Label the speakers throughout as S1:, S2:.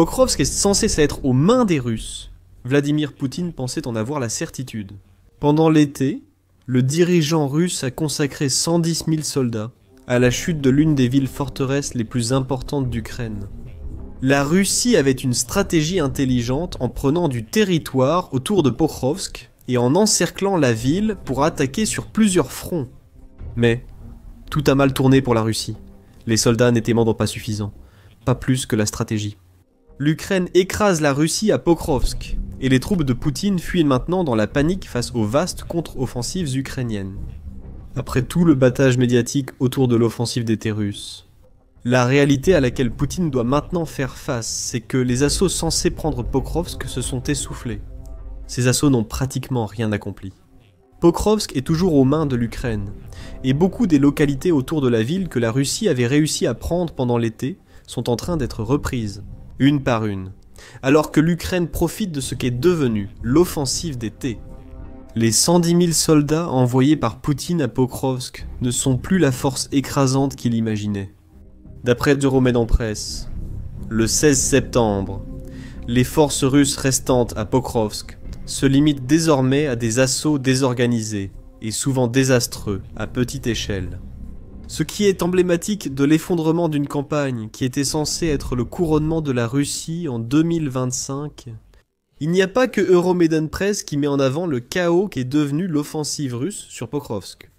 S1: Pokrovsk est censé être aux mains des Russes. Vladimir Poutine pensait en avoir la certitude. Pendant l'été, le dirigeant russe a consacré 110 000 soldats à la chute de l'une des villes forteresses les plus importantes d'Ukraine. La Russie avait une stratégie intelligente en prenant du territoire autour de Pokrovsk et en encerclant la ville pour attaquer sur plusieurs fronts. Mais tout a mal tourné pour la Russie. Les soldats n'étaient membres pas suffisants, pas plus que la stratégie. L'Ukraine écrase la Russie à Pokrovsk, et les troupes de Poutine fuient maintenant dans la panique face aux vastes contre-offensives ukrainiennes. Après tout le battage médiatique autour de l'offensive d'été russe, la réalité à laquelle Poutine doit maintenant faire face, c'est que les assauts censés prendre Pokrovsk se sont essoufflés. Ces assauts n'ont pratiquement rien accompli. Pokrovsk est toujours aux mains de l'Ukraine, et beaucoup des localités autour de la ville que la Russie avait réussi à prendre pendant l'été sont en train d'être reprises, une par une, alors que l'Ukraine profite de ce qu'est devenu l'offensive d'été. Les 110 000 soldats envoyés par Poutine à Pokrovsk ne sont plus la force écrasante qu'il imaginait. D'après Euromaidan Press, le 16 septembre, les forces russes restantes à Pokrovsk se limitent désormais à des assauts désorganisés et souvent désastreux à petite échelle. Ce qui est emblématique de l'effondrement d'une campagne qui était censée être le couronnement de la Russie en 2025. Il n'y a pas que Euromaidan Press qui met en avant le chaos qu'est devenu l'offensive russe sur Pokrovsk.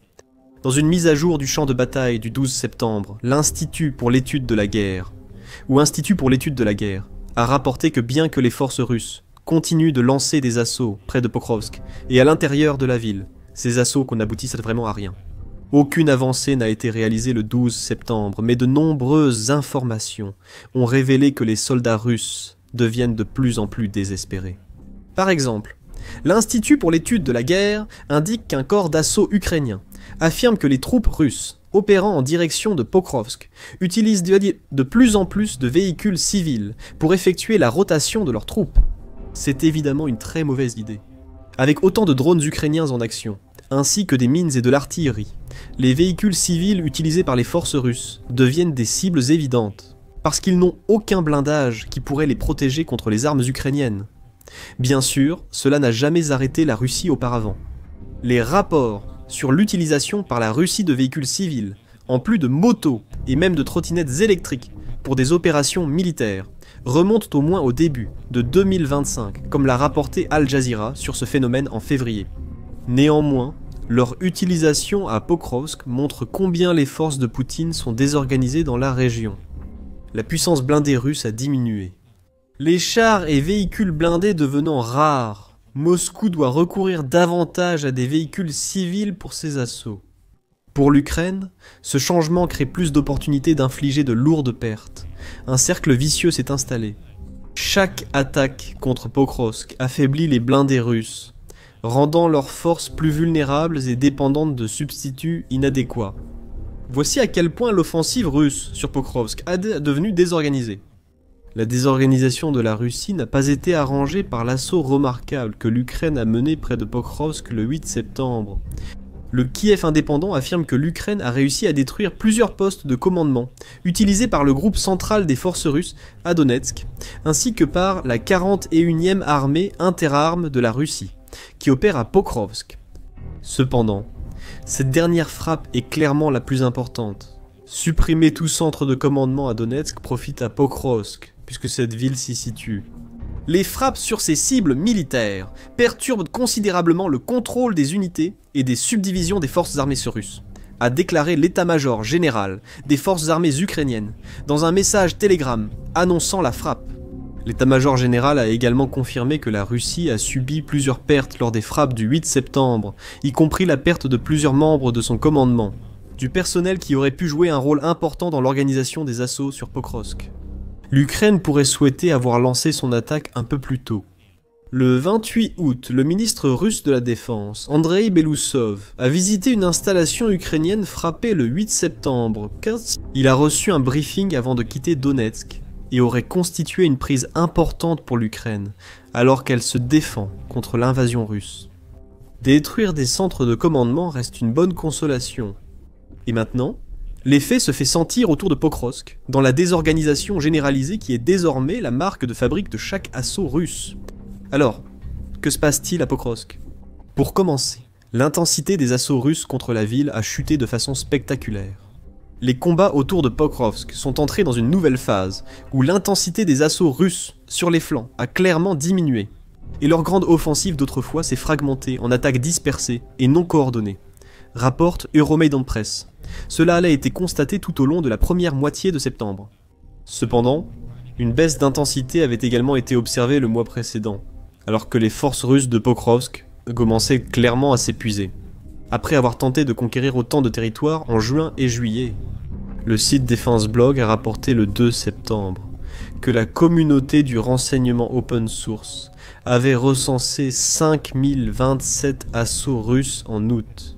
S1: Dans une mise à jour du champ de bataille du 12 septembre, l'Institut pour l'étude de la guerre, a rapporté que bien que les forces russes continuent de lancer des assauts près de Pokrovsk et à l'intérieur de la ville, ces assauts qu'on aboutissent vraiment à rien. Aucune avancée n'a été réalisée le 12 septembre, mais de nombreuses informations ont révélé que les soldats russes deviennent de plus en plus désespérés. Par exemple, l'Institut pour l'étude de la guerre indique qu'un corps d'assaut ukrainien affirme que les troupes russes opérant en direction de Pokrovsk utilisent de plus en plus de véhicules civils pour effectuer la rotation de leurs troupes. C'est évidemment une très mauvaise idée. Avec autant de drones ukrainiens en action, ainsi que des mines et de l'artillerie, les véhicules civils utilisés par les forces russes deviennent des cibles évidentes, parce qu'ils n'ont aucun blindage qui pourrait les protéger contre les armes ukrainiennes. Bien sûr, cela n'a jamais arrêté la Russie auparavant. Les rapports sur l'utilisation par la Russie de véhicules civils, en plus de motos et même de trottinettes électriques pour des opérations militaires, remontent au moins au début de 2025, comme l'a rapporté Al Jazeera sur ce phénomène en février. Néanmoins, leur utilisation à Pokrovsk montre combien les forces de Poutine sont désorganisées dans la région. La puissance blindée russe a diminué. Les chars et véhicules blindés devenant rares, Moscou doit recourir davantage à des véhicules civils pour ses assauts. Pour l'Ukraine, ce changement crée plus d'opportunités d'infliger de lourdes pertes. Un cercle vicieux s'est installé. Chaque attaque contre Pokrovsk affaiblit les blindés russes, rendant leurs forces plus vulnérables et dépendantes de substituts inadéquats. Voici à quel point l'offensive russe sur Pokrovsk est devenue désorganisée. La désorganisation de la Russie n'a pas été arrangée par l'assaut remarquable que l'Ukraine a mené près de Pokrovsk le 8 septembre. Le Kiev indépendant affirme que l'Ukraine a réussi à détruire plusieurs postes de commandement utilisés par le groupe central des forces russes à Donetsk, ainsi que par la 41e armée interarmes de la Russie, qui opère à Pokrovsk. Cependant, cette dernière frappe est clairement la plus importante. Supprimer tout centre de commandement à Donetsk profite à Pokrovsk, puisque cette ville s'y situe. Les frappes sur ces cibles militaires perturbent considérablement le contrôle des unités et des subdivisions des forces armées russes, a déclaré l'état-major général des forces armées ukrainiennes dans un message Telegram annonçant la frappe. L'état-major général a également confirmé que la Russie a subi plusieurs pertes lors des frappes du 8 septembre, y compris la perte de plusieurs membres de son commandement, du personnel qui aurait pu jouer un rôle important dans l'organisation des assauts sur Pokrovsk. L'Ukraine pourrait souhaiter avoir lancé son attaque un peu plus tôt. Le 28 août, le ministre russe de la Défense, Andrei Belousov, a visité une installation ukrainienne frappée le 8 septembre. Il a reçu un briefing avant de quitter Donetsk et aurait constitué une prise importante pour l'Ukraine, alors qu'elle se défend contre l'invasion russe. Détruire des centres de commandement reste une bonne consolation. Et maintenant, L'effet se fait sentir autour de Pokrovsk, dans la désorganisation généralisée qui est désormais la marque de fabrique de chaque assaut russe. Alors, que se passe-t-il à Pokrovsk? Pour commencer, l'intensité des assauts russes contre la ville a chuté de façon spectaculaire. Les combats autour de Pokrovsk sont entrés dans une nouvelle phase, où l'intensité des assauts russes sur les flancs a clairement diminué, et leur grande offensive d'autrefois s'est fragmentée en attaques dispersées et non coordonnées, rapporte Euromaidan Press. Cela a été constaté tout au long de la première moitié de septembre. Cependant, une baisse d'intensité avait également été observée le mois précédent, alors que les forces russes de Pokrovsk commençaient clairement à s'épuiser, après avoir tenté de conquérir autant de territoires en juin et juillet. Le site Defense Blog a rapporté le 2 septembre que la communauté du renseignement open source avait recensé 5027 assauts russes en août.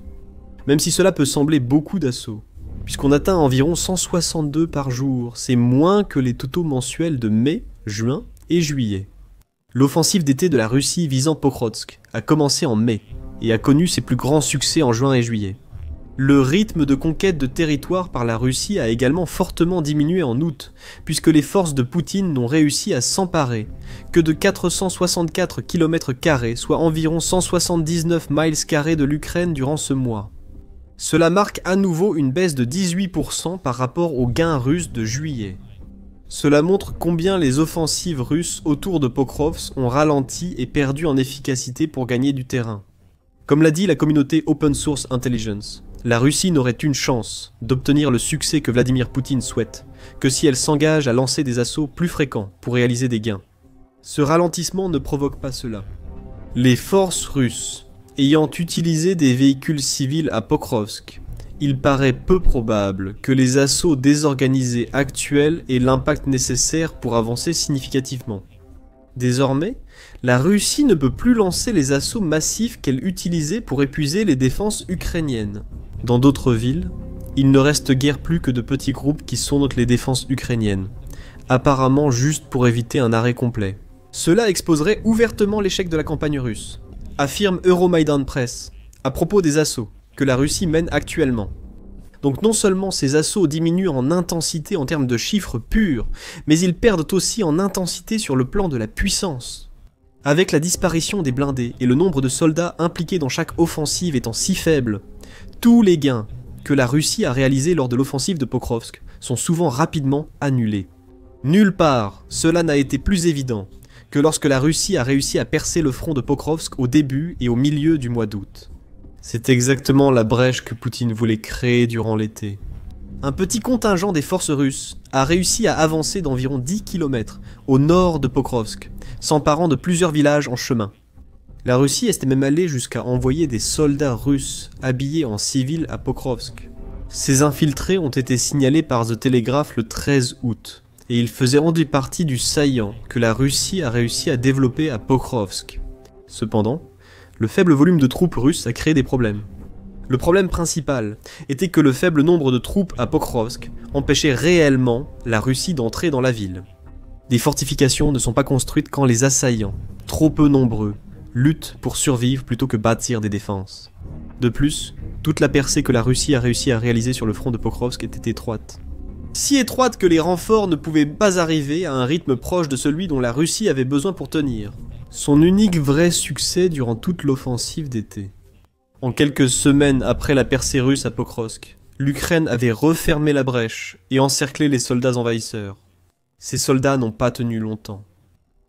S1: Même si cela peut sembler beaucoup d'assauts, puisqu'on atteint environ 162 par jour, c'est moins que les totaux mensuels de mai, juin et juillet. L'offensive d'été de la Russie visant Pokrovsk a commencé en mai et a connu ses plus grands succès en juin et juillet. Le rythme de conquête de territoire par la Russie a également fortement diminué en août, puisque les forces de Poutine n'ont réussi à s'emparer que de 464 km², soit environ 179 miles² de l'Ukraine durant ce mois. Cela marque à nouveau une baisse de 18% par rapport aux gains russes de juillet. Cela montre combien les offensives russes autour de Pokrovsk ont ralenti et perdu en efficacité pour gagner du terrain. Comme l'a dit la communauté Open Source Intelligence, la Russie n'aurait une chance d'obtenir le succès que Vladimir Poutine souhaite que si elle s'engage à lancer des assauts plus fréquents pour réaliser des gains. Ce ralentissement ne provoque pas cela. Les forces russes ayant utilisé des véhicules civils à Pokrovsk, il paraît peu probable que les assauts désorganisés actuels aient l'impact nécessaire pour avancer significativement. Désormais, la Russie ne peut plus lancer les assauts massifs qu'elle utilisait pour épuiser les défenses ukrainiennes. Dans d'autres villes, il ne reste guère plus que de petits groupes qui sondent les défenses ukrainiennes, apparemment juste pour éviter un arrêt complet. Cela exposerait ouvertement l'échec de la campagne russe, affirme Euromaidan Press, à propos des assauts que la Russie mène actuellement. Donc non seulement ces assauts diminuent en intensité en termes de chiffres purs, mais ils perdent aussi en intensité sur le plan de la puissance. Avec la disparition des blindés et le nombre de soldats impliqués dans chaque offensive étant si faible, tous les gains que la Russie a réalisés lors de l'offensive de Pokrovsk sont souvent rapidement annulés. Nulle part cela n'a été plus évident que lorsque la Russie a réussi à percer le front de Pokrovsk au début et au milieu du mois d'août. C'est exactement la brèche que Poutine voulait créer durant l'été. Un petit contingent des forces russes a réussi à avancer d'environ 10 km au nord de Pokrovsk, s'emparant de plusieurs villages en chemin. La Russie était même allée jusqu'à envoyer des soldats russes habillés en civil à Pokrovsk. Ces infiltrés ont été signalés par The Telegraph le 13 août. Et ils faisaient partie du saillant que la Russie a réussi à développer à Pokrovsk. Cependant, le faible volume de troupes russes a créé des problèmes. Le problème principal était que le faible nombre de troupes à Pokrovsk empêchait réellement la Russie d'entrer dans la ville. Des fortifications ne sont pas construites quand les assaillants, trop peu nombreux, luttent pour survivre plutôt que bâtir des défenses. De plus, toute la percée que la Russie a réussi à réaliser sur le front de Pokrovsk était étroite. Si étroite que les renforts ne pouvaient pas arriver à un rythme proche de celui dont la Russie avait besoin pour tenir. Son unique vrai succès durant toute l'offensive d'été. En quelques semaines après la percée russe à Pokrovsk, l'Ukraine avait refermé la brèche et encerclé les soldats envahisseurs. Ces soldats n'ont pas tenu longtemps.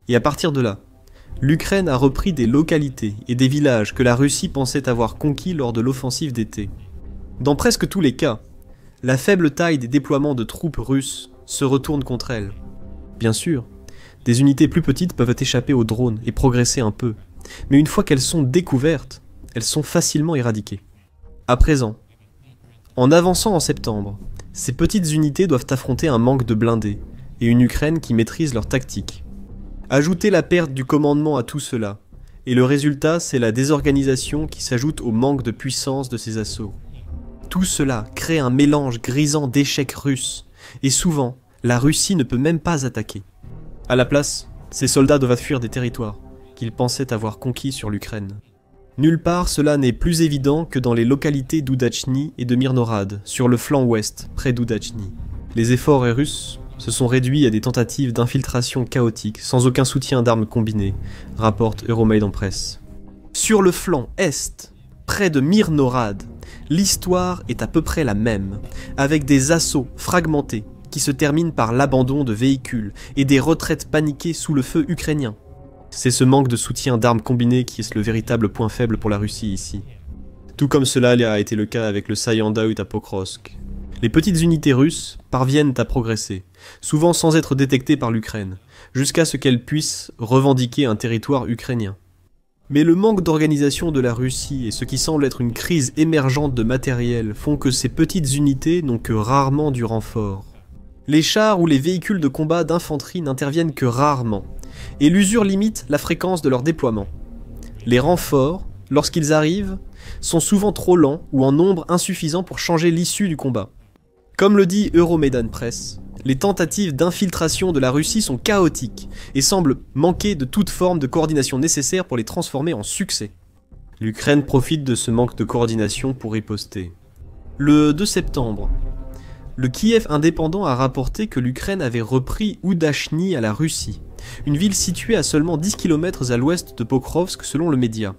S1: Et à partir de là, l'Ukraine a repris des localités et des villages que la Russie pensait avoir conquis lors de l'offensive d'été. Dans presque tous les cas, la faible taille des déploiements de troupes russes se retourne contre elle. Bien sûr, des unités plus petites peuvent échapper aux drones et progresser un peu, mais une fois qu'elles sont découvertes, elles sont facilement éradiquées. À présent, en avançant en septembre, ces petites unités doivent affronter un manque de blindés et une Ukraine qui maîtrise leur tactique. Ajoutez la perte du commandement à tout cela, et le résultat c'est la désorganisation qui s'ajoute au manque de puissance de ces assauts. Tout cela crée un mélange grisant d'échecs russes, et souvent, la Russie ne peut même pas attaquer. À la place, ces soldats doivent fuir des territoires qu'ils pensaient avoir conquis sur l'Ukraine. Nulle part cela n'est plus évident que dans les localités d'Oudachny et de Myrnorad, sur le flanc ouest, près d'Oudachny. Les efforts russes se sont réduits à des tentatives d'infiltration chaotiques, sans aucun soutien d'armes combinées, rapporte Euromaidan Press. Sur le flanc est, près de Myrnorad, l'histoire est à peu près la même, avec des assauts fragmentés qui se terminent par l'abandon de véhicules et des retraites paniquées sous le feu ukrainien. C'est ce manque de soutien d'armes combinées qui est le véritable point faible pour la Russie ici. Tout comme cela a été le cas avec le Saillandaout à Pokrovsk. Les petites unités russes parviennent à progresser, souvent sans être détectées par l'Ukraine, jusqu'à ce qu'elles puissent revendiquer un territoire ukrainien. Mais le manque d'organisation de la Russie et ce qui semble être une crise émergente de matériel font que ces petites unités n'ont que rarement du renfort. Les chars ou les véhicules de combat d'infanterie n'interviennent que rarement, et l'usure limite la fréquence de leur déploiement. Les renforts, lorsqu'ils arrivent, sont souvent trop lents ou en nombre insuffisant pour changer l'issue du combat. Comme le dit Euromaidan Press, les tentatives d'infiltration de la Russie sont chaotiques et semblent manquer de toute forme de coordination nécessaire pour les transformer en succès. L'Ukraine profite de ce manque de coordination pour riposter. Le 2 septembre, le Kiev indépendant a rapporté que l'Ukraine avait repris Oudachny à la Russie, une ville située à seulement 10 km à l'ouest de Pokrovsk selon le média.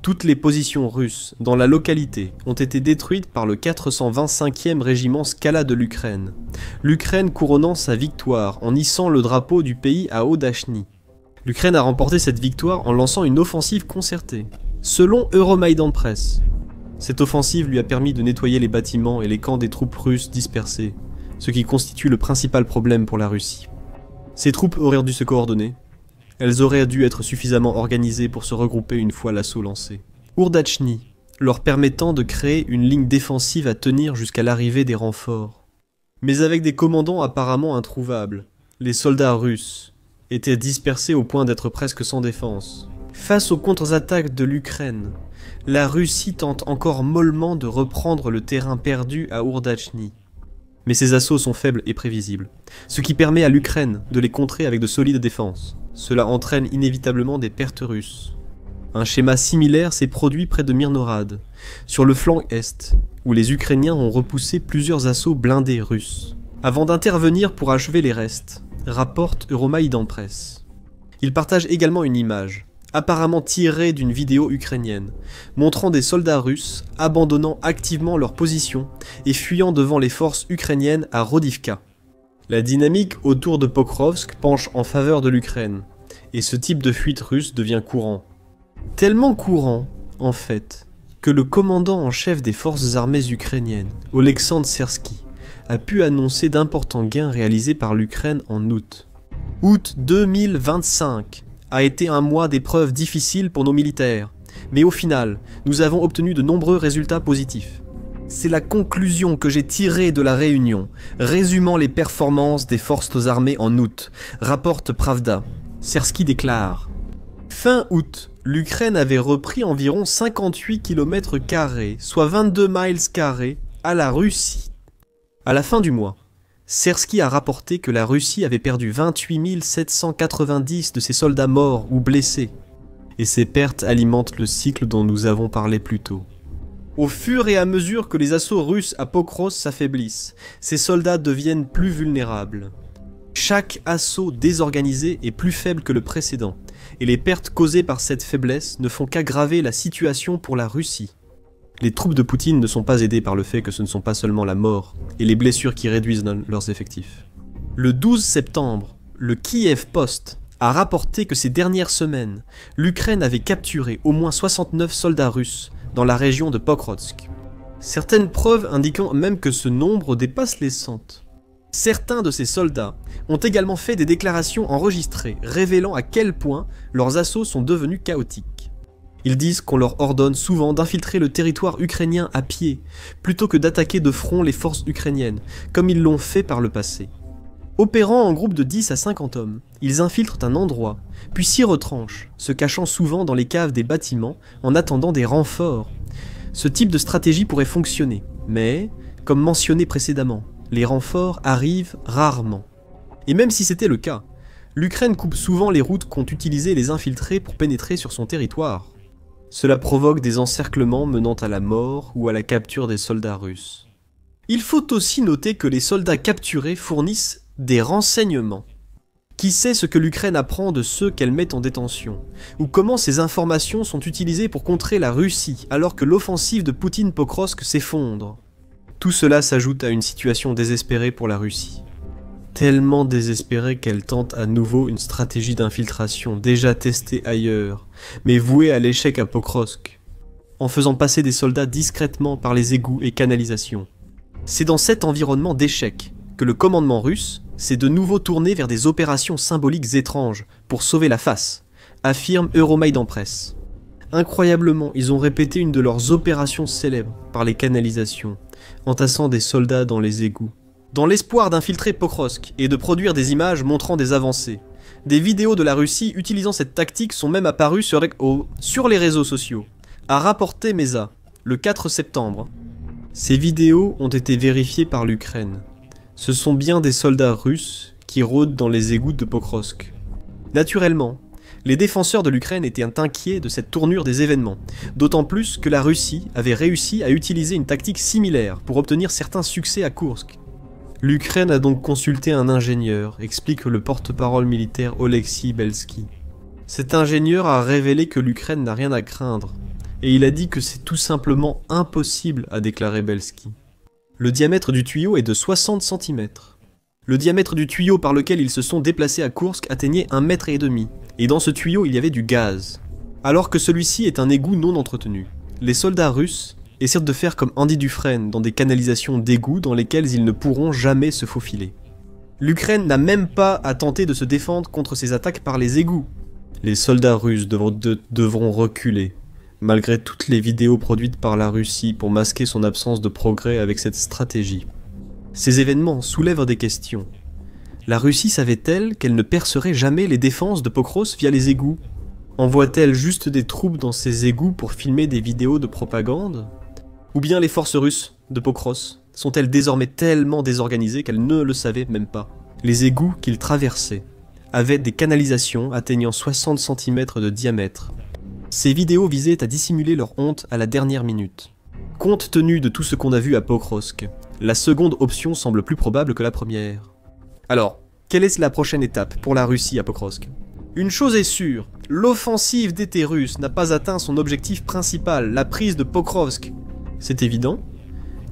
S1: Toutes les positions russes dans la localité ont été détruites par le 425e régiment Skala de l'Ukraine, l'Ukraine couronnant sa victoire en hissant le drapeau du pays à Oudachny. L'Ukraine a remporté cette victoire en lançant une offensive concertée, selon Euromaidan Press. Cette offensive lui a permis de nettoyer les bâtiments et les camps des troupes russes dispersées, ce qui constitue le principal problème pour la Russie. Ces troupes auraient dû se coordonner. Elles auraient dû être suffisamment organisées pour se regrouper une fois l'assaut lancé. Oudachny, leur permettant de créer une ligne défensive à tenir jusqu'à l'arrivée des renforts. Mais avec des commandants apparemment introuvables, les soldats russes étaient dispersés au point d'être presque sans défense. Face aux contre-attaques de l'Ukraine, la Russie tente encore mollement de reprendre le terrain perdu à Oudachny. Mais ces assauts sont faibles et prévisibles, ce qui permet à l'Ukraine de les contrer avec de solides défenses. Cela entraîne inévitablement des pertes russes. Un schéma similaire s'est produit près de Myrnorad, sur le flanc est, où les Ukrainiens ont repoussé plusieurs assauts blindés russes, avant d'intervenir pour achever les restes, rapporte Euromaidan Press. Il partage également une image, apparemment tirée d'une vidéo ukrainienne, montrant des soldats russes abandonnant activement leur position et fuyant devant les forces ukrainiennes à Rodivka. La dynamique autour de Pokrovsk penche en faveur de l'Ukraine, et ce type de fuite russe devient courant. Tellement courant, en fait, que le commandant en chef des forces armées ukrainiennes, Oleksandr Sersky, a pu annoncer d'importants gains réalisés par l'Ukraine en août. Août 2025 a été un mois d'épreuves difficiles pour nos militaires, mais au final, nous avons obtenu de nombreux résultats positifs. C'est la conclusion que j'ai tirée de la réunion, résumant les performances des forces armées en août, rapporte Pravda. Sersky déclare. Fin août, l'Ukraine avait repris environ 58 km², soit 22 miles², à la Russie. À la fin du mois, Sersky a rapporté que la Russie avait perdu 28 790 de ses soldats morts ou blessés, et ces pertes alimentent le cycle dont nous avons parlé plus tôt. Au fur et à mesure que les assauts russes à Pokrovsk s'affaiblissent, ces soldats deviennent plus vulnérables. Chaque assaut désorganisé est plus faible que le précédent, et les pertes causées par cette faiblesse ne font qu'aggraver la situation pour la Russie. Les troupes de Poutine ne sont pas aidées par le fait que ce ne sont pas seulement la mort et les blessures qui réduisent leurs effectifs. Le 12 septembre, le Kiev Post a rapporté que ces dernières semaines, l'Ukraine avait capturé au moins 69 soldats russes dans la région de Pokrovsk. Certaines preuves indiquant même que ce nombre dépasse les 100. Certains de ces soldats ont également fait des déclarations enregistrées révélant à quel point leurs assauts sont devenus chaotiques. Ils disent qu'on leur ordonne souvent d'infiltrer le territoire ukrainien à pied, plutôt que d'attaquer de front les forces ukrainiennes, comme ils l'ont fait par le passé. Opérant en groupe de 10 à 50 hommes, ils infiltrent un endroit, puis s'y retranchent, se cachant souvent dans les caves des bâtiments en attendant des renforts. Ce type de stratégie pourrait fonctionner, mais, comme mentionné précédemment, les renforts arrivent rarement. Et même si c'était le cas, l'Ukraine coupe souvent les routes qu'ont utilisées les infiltrés pour pénétrer sur son territoire. Cela provoque des encerclements menant à la mort ou à la capture des soldats russes. Il faut aussi noter que les soldats capturés fournissent des renseignements. Qui sait ce que l'Ukraine apprend de ceux qu'elle met en détention, ou comment ces informations sont utilisées pour contrer la Russie alors que l'offensive de Poutine-Pokrovsk s'effondre. Tout cela s'ajoute à une situation désespérée pour la Russie. Tellement désespérée qu'elle tente à nouveau une stratégie d'infiltration déjà testée ailleurs, mais vouée à l'échec à Pokrovsk, en faisant passer des soldats discrètement par les égouts et canalisations. C'est dans cet environnement d'échec que le commandement russe s'est de nouveau tourné vers des opérations symboliques étranges pour sauver la face, affirme Euromaidan Press. Incroyablement, ils ont répété une de leurs opérations célèbres par les canalisations, entassant des soldats dans les égouts. Dans l'espoir d'infiltrer Pokrovsk et de produire des images montrant des avancées, des vidéos de la Russie utilisant cette tactique sont même apparues sur les réseaux sociaux, a rapporté Mesa le 4 septembre. Ces vidéos ont été vérifiées par l'Ukraine. Ce sont bien des soldats russes qui rôdent dans les égouts de Pokrovsk. Naturellement, les défenseurs de l'Ukraine étaient inquiets de cette tournure des événements, d'autant plus que la Russie avait réussi à utiliser une tactique similaire pour obtenir certains succès à Koursk. L'Ukraine a donc consulté un ingénieur, explique le porte-parole militaire Oleksiy Belsky. Cet ingénieur a révélé que l'Ukraine n'a rien à craindre, et il a dit que c'est tout simplement impossible, a déclaré Belsky. Le diamètre du tuyau est de 60 cm. Le diamètre du tuyau par lequel ils se sont déplacés à Koursk atteignait 1,5 m, et dans ce tuyau il y avait du gaz. Alors que celui-ci est un égout non entretenu. Les soldats russes essaient de faire comme Andy Dufresne dans des canalisations d'égouts dans lesquelles ils ne pourront jamais se faufiler. L'Ukraine n'a même pas à tenter de se défendre contre ces attaques par les égouts. Les soldats russes devront reculer, malgré toutes les vidéos produites par la Russie pour masquer son absence de progrès avec cette stratégie. Ces événements soulèvent des questions. La Russie savait-elle qu'elle ne percerait jamais les défenses de Pokrovsk via les égouts? Envoie-t-elle juste des troupes dans ces égouts pour filmer des vidéos de propagande? Ou bien les forces russes de Pokrovsk sont-elles désormais tellement désorganisées qu'elles ne le savaient même pas? Les égouts qu'ils traversaient avaient des canalisations atteignant 60 cm de diamètre. Ces vidéos visaient à dissimuler leur honte à la dernière minute. Compte tenu de tout ce qu'on a vu à Pokrovsk, la seconde option semble plus probable que la première. Alors, quelle est la prochaine étape pour la Russie à Pokrovsk? Une chose est sûre, l'offensive d'été russe n'a pas atteint son objectif principal, la prise de Pokrovsk. C'est évident,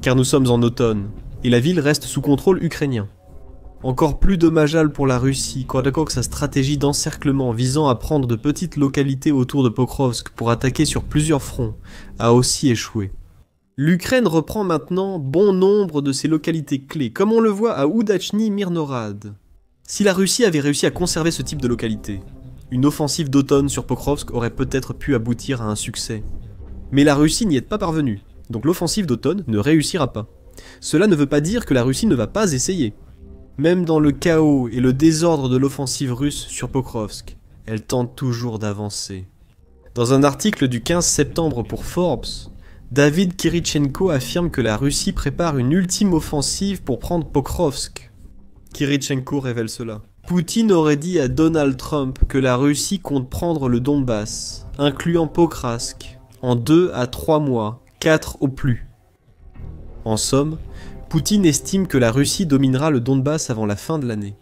S1: car nous sommes en automne, et la ville reste sous contrôle ukrainien. Encore plus dommageable pour la Russie, que sa stratégie d'encerclement visant à prendre de petites localités autour de Pokrovsk pour attaquer sur plusieurs fronts a aussi échoué. L'Ukraine reprend maintenant bon nombre de ses localités clés, comme on le voit à Oudachny Mirnorad. Si la Russie avait réussi à conserver ce type de localité, une offensive d'automne sur Pokrovsk aurait peut-être pu aboutir à un succès. Mais la Russie n'y est pas parvenue, donc l'offensive d'automne ne réussira pas. Cela ne veut pas dire que la Russie ne va pas essayer. Même dans le chaos et le désordre de l'offensive russe sur Pokrovsk, elle tente toujours d'avancer. Dans un article du 15 septembre pour Forbes, David Kirichenko affirme que la Russie prépare une ultime offensive pour prendre Pokrovsk. Kirichenko révèle cela. Poutine aurait dit à Donald Trump que la Russie compte prendre le Donbass, incluant Pokrovsk, en 2 à 3 mois, 4 au plus. En somme, Poutine estime que la Russie dominera le Donbass avant la fin de l'année.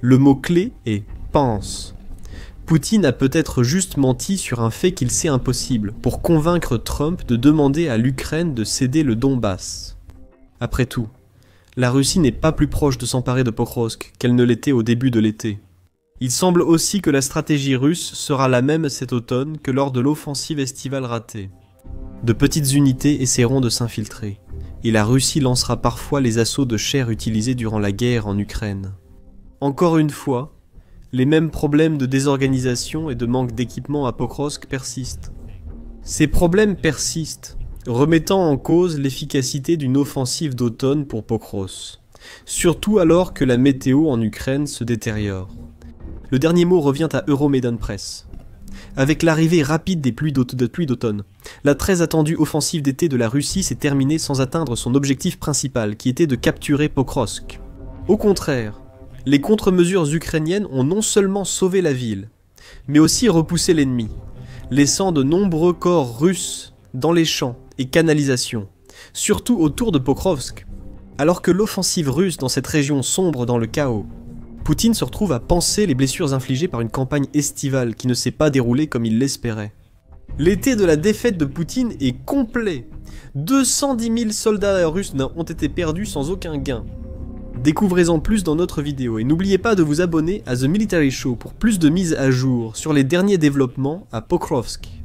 S1: Le mot-clé est « pense ». Poutine a peut-être juste menti sur un fait qu'il sait impossible, pour convaincre Trump de demander à l'Ukraine de céder le Donbass. Après tout, la Russie n'est pas plus proche de s'emparer de Pokrovsk qu'elle ne l'était au début de l'été. Il semble aussi que la stratégie russe sera la même cet automne que lors de l'offensive estivale ratée. De petites unités essaieront de s'infiltrer, et la Russie lancera parfois les assauts de chair utilisés durant la guerre en Ukraine. Encore une fois, les mêmes problèmes de désorganisation et de manque d'équipement à Pokrovsk persistent. Ces problèmes persistent, remettant en cause l'efficacité d'une offensive d'automne pour Pokrovsk, surtout alors que la météo en Ukraine se détériore. Le dernier mot revient à Euromaidan Press. Avec l'arrivée rapide des pluies d'automne, la très attendue offensive d'été de la Russie s'est terminée sans atteindre son objectif principal, qui était de capturer Pokrovsk. Au contraire, les contre-mesures ukrainiennes ont non seulement sauvé la ville, mais aussi repoussé l'ennemi. laissant de nombreux corps russes dans les champs et canalisations, surtout autour de Pokrovsk. Alors que l'offensive russe dans cette région sombre dans le chaos, Poutine se retrouve à panser les blessures infligées par une campagne estivale qui ne s'est pas déroulée comme il l'espérait. L'été de la défaite de Poutine est complet. 210 000 soldats russes ont été perdus sans aucun gain. Découvrez-en plus dans notre vidéo et n'oubliez pas de vous abonner à The Military Show pour plus de mises à jour sur les derniers développements à Pokrovsk.